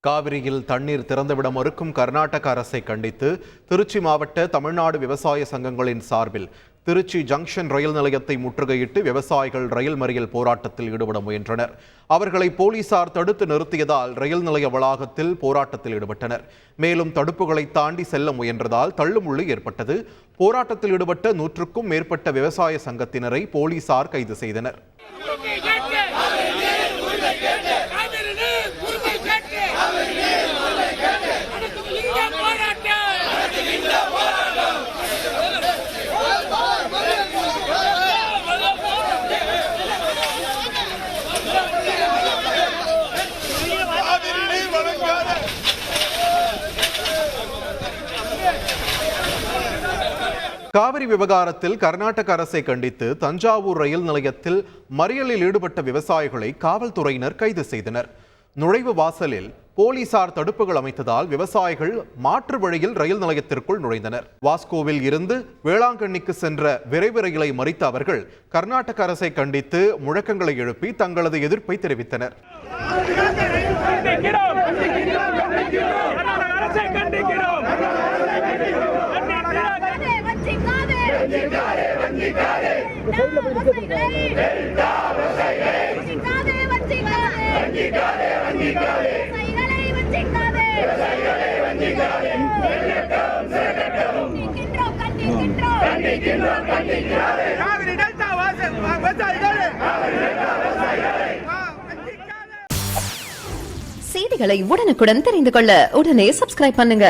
காவிரியில் தண்ணீர் திறந்துவிட மறுக்கும் கர்நாடக அரசை கண்டித்து திருச்சி மாவட்ட தமிழ்நாடு விவசாய சங்கங்களின் சார்பில் திருச்சி ஜங்ஷன் ரயில் நிலையத்தை முற்றுகையிட்டு விவசாயிகள் ரயில் மறியல் போராட்டத்தில் ஈடுபட முயன்றனர். அவர்களை போலீசார் தடுத்து நிறுத்தியதால் ரயில் நிலைய வளாகத்தில் போராட்டத்தில் ஈடுபட்டனர். மேலும் தடுப்புகளை தாண்டி செல்ல முயன்றதால் தள்ளுமுள்ளு ஏற்பட்டது. போராட்டத்தில் ஈடுபட்ட 100க்கும் மேற்பட்ட விவசாய சங்கத்தினரை போலீசார் கைது செய்தனர். காவிரி விவகாரத்தில் கர்நாடக அரசை கண்டித்து தஞ்சாவூர் ரயில் நிலையத்தில் மறியலில் ஈடுபட்ட விவசாயிகளை காவல்துறையினர் கைது செய்தனர். நுழைவு வாசலில் போலீசார் தடுப்புகள் அமைத்ததால் விவசாயிகள் மாற்று வழியில் ரயில் நிலையத்திற்குள் நுழைந்தனர். வாஸ்கோவில் இருந்து வேளாங்கண்ணிக்கு சென்ற விரைவு ரயிலை மறித்த அவர்கள் கர்நாடக அரசை கண்டித்து முழக்கங்களை எழுப்பி தங்களது எதிர்ப்பை தெரிவித்தனர். செய்திகளை உடனுக்குடன் தெரிந்து கொள்ள உடனே சப்ஸ்கிரைப் பண்ணுங்க.